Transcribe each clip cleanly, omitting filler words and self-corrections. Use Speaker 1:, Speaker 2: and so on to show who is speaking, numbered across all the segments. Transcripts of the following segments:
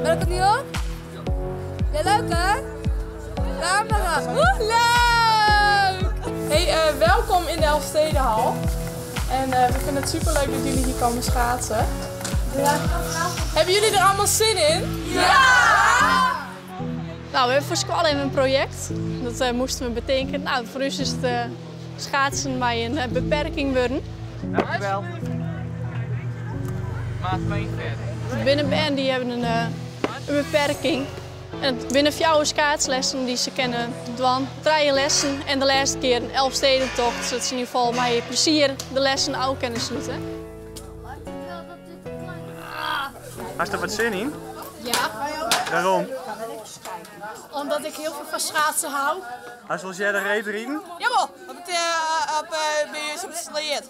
Speaker 1: Ben ik het niet op? Ja, leuk hè? Camera. Leuk!
Speaker 2: Hey, welkom in de Elfstedenhal. En we vinden het superleuk dat jullie hier komen schaatsen. Ja. Hebben jullie er allemaal zin in?
Speaker 1: Ja!
Speaker 3: Nou, we hebben voor Squall een project. Dat moesten we betekenen. Nou, voor ons is het schaatsen bij een beperking worden.
Speaker 4: Dankjewel. Maat mee verder.
Speaker 3: Binnen BN die hebben een beperking. En binnen 4 schaatslessen die ze kennen doen 3 lessen en de laatste keer een Elfstedentocht. Zodat ze in ieder geval met plezier de lessen ook kunnen sluiten.
Speaker 5: Had je er wat zin in?
Speaker 6: Ja,
Speaker 5: Waarom?
Speaker 6: omdat ik heel veel van schaatsen hou.
Speaker 5: Als jij de reed rijden?
Speaker 1: Jawel, op ben je zo gesleerd.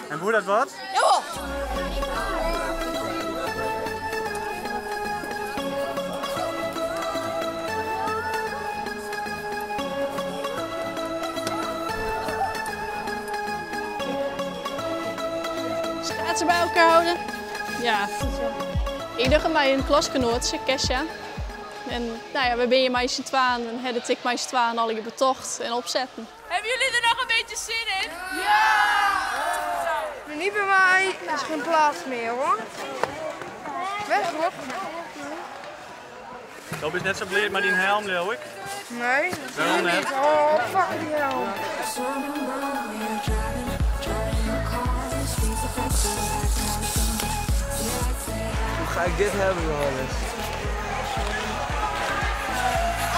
Speaker 5: En hoe dat wat?
Speaker 1: Jawel!
Speaker 3: Schaatsen bij elkaar houden. Ja, ik dacht bij een klasgenootje, Kesja. En nou ja, we ben je met z'n tweeën en hadden ik met z'n tweeën al je betocht en opzetten.
Speaker 1: Hebben jullie er nog een beetje zin in?
Speaker 7: Maar niet bij mij, er is geen plaats meer hoor. Weg hoor.
Speaker 5: Dat is net zo bleed maar die helm, leeuw ik.
Speaker 7: Nee,
Speaker 5: Waarom net?
Speaker 7: oh fuck die helm.
Speaker 4: Hoe ga ik dit hebben, Johannes?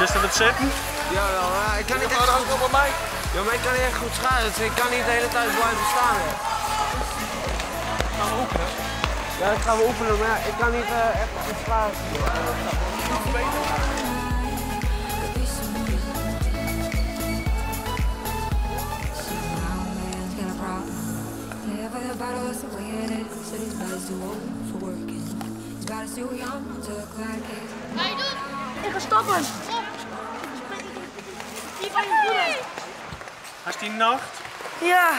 Speaker 5: Is er wat zitten?
Speaker 4: Ja, wel, maar ik kan niet echt goed op mij. Ja, maar ik kan niet echt goed schaatsen. Ik kan niet de hele tijd blijven staan. Hè. Gaan we oefenen? Ja, dat gaan we oefenen, maar ik kan niet echt goed schaatsen.
Speaker 7: Ik ga stoppen.
Speaker 5: Als die nacht?
Speaker 7: Ja,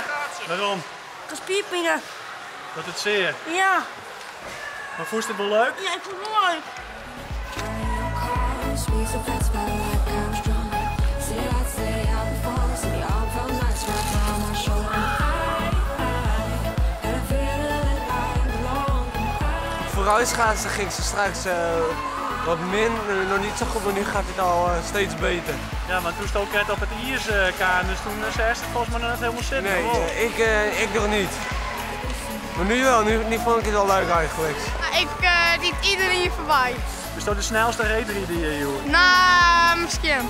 Speaker 5: Waarom?
Speaker 7: ik ga spierpingen.
Speaker 5: Dat het zeer.
Speaker 7: Ja,
Speaker 5: Maar vond je het wel leuk?
Speaker 7: ja, ik vond het mooi.
Speaker 4: Vooruitschaatsen ging ze straks wat minder, nog niet zo goed, maar nu gaat het al steeds beter.
Speaker 5: Ja, maar toen stond ik net op het ijskaan, dus toen zei het volgens mij nog net helemaal zitten.
Speaker 4: Nee, ik nog niet. Maar nu wel, nu vond ik het al leuk eigenlijk.
Speaker 7: Ik riep iedereen hier voorbij.
Speaker 5: Dus dat de snelste reed die je joh.
Speaker 7: Nou, misschien.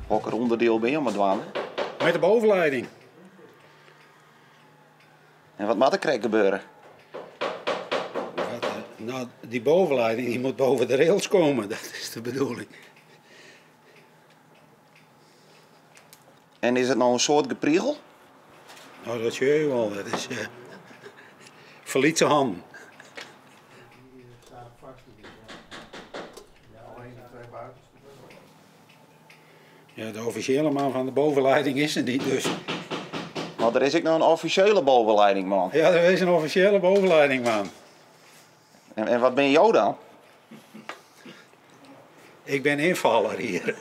Speaker 8: Welk onderdeel ben je om het dwalen?
Speaker 9: Met de bovenleiding.
Speaker 8: En wat moet er gebeuren?
Speaker 9: Nou, die bovenleiding die moet boven de rails komen, dat is de bedoeling.
Speaker 8: En is het nou een soort gepriegel?
Speaker 9: Nou, dat zie je wel, dat is verlietse hand. Ja, de officiële man van de bovenleiding is er niet, dus.
Speaker 8: Maar er is ook nog een officiële bovenleiding, man.
Speaker 9: Ja, er is een officiële bovenleiding, man.
Speaker 8: En wat ben je dan?
Speaker 9: Ik ben invaller hier.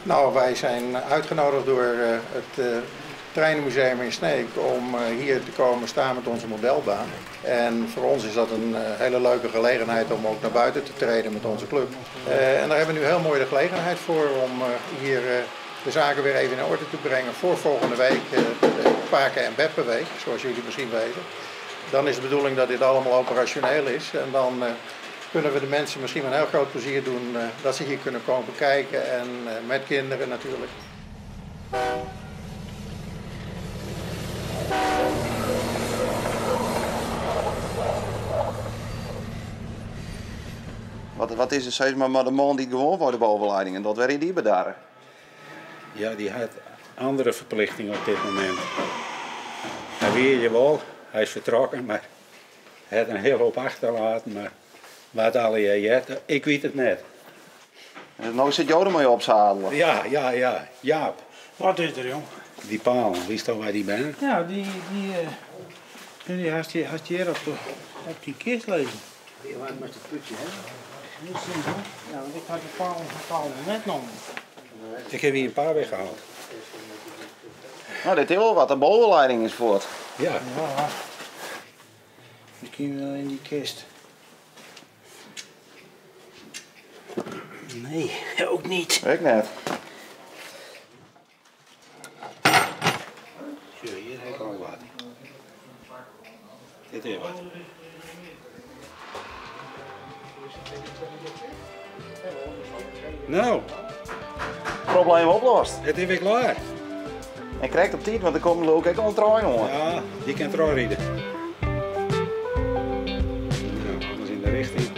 Speaker 10: Nou, wij zijn uitgenodigd door het Treinenmuseum in Sneek om hier te komen staan met onze modelbaan. En voor ons is dat een hele leuke gelegenheid om ook naar buiten te treden met onze club. En daar hebben we nu heel mooi de gelegenheid voor om hier de zaken weer even in orde te brengen voor volgende week, de Paken- en Beppenweek, zoals jullie misschien weten. Dan is de bedoeling dat dit allemaal operationeel is en dan kunnen we de mensen misschien met een heel groot plezier doen dat ze hier kunnen komen kijken en met kinderen natuurlijk.
Speaker 8: Wat is er steeds maar de man die gewoon voor de bouwbeleiding en dat werd die bedaren?
Speaker 9: Ja, die had andere verplichtingen op dit moment. Hij weet je wel, hij is vertrokken, maar hij had een hele hoop achterlaten. Maar wat al je hebt, ik weet het niet.
Speaker 8: En nou zit jou ermee op zadelen.
Speaker 9: Ja. Jaap.
Speaker 5: Wat is er, jong?
Speaker 9: Die paal, wist al waar die bent?
Speaker 5: Ja, die had je hier op die kist liggen.
Speaker 9: Die waren met het putje, hè?
Speaker 5: Ja, want ik had de paal net nog.
Speaker 9: Ik heb hier een paar weggehaald.
Speaker 8: Nou, dit is wel wat de bouwbeleiding is voort.
Speaker 9: Ja.
Speaker 5: Ja. Misschien wel in die kist. Nee, ook niet.
Speaker 8: Ik net.
Speaker 9: Zo, hier heb ik al wat. Dit is wat. Nou.
Speaker 8: Probleem opgelost.
Speaker 9: Het is weer klaar.
Speaker 8: En krijgt op tijd, want er komt ook al een trein, jongen.
Speaker 9: Ja, die kan terugrijden. Nou, alles in de richting.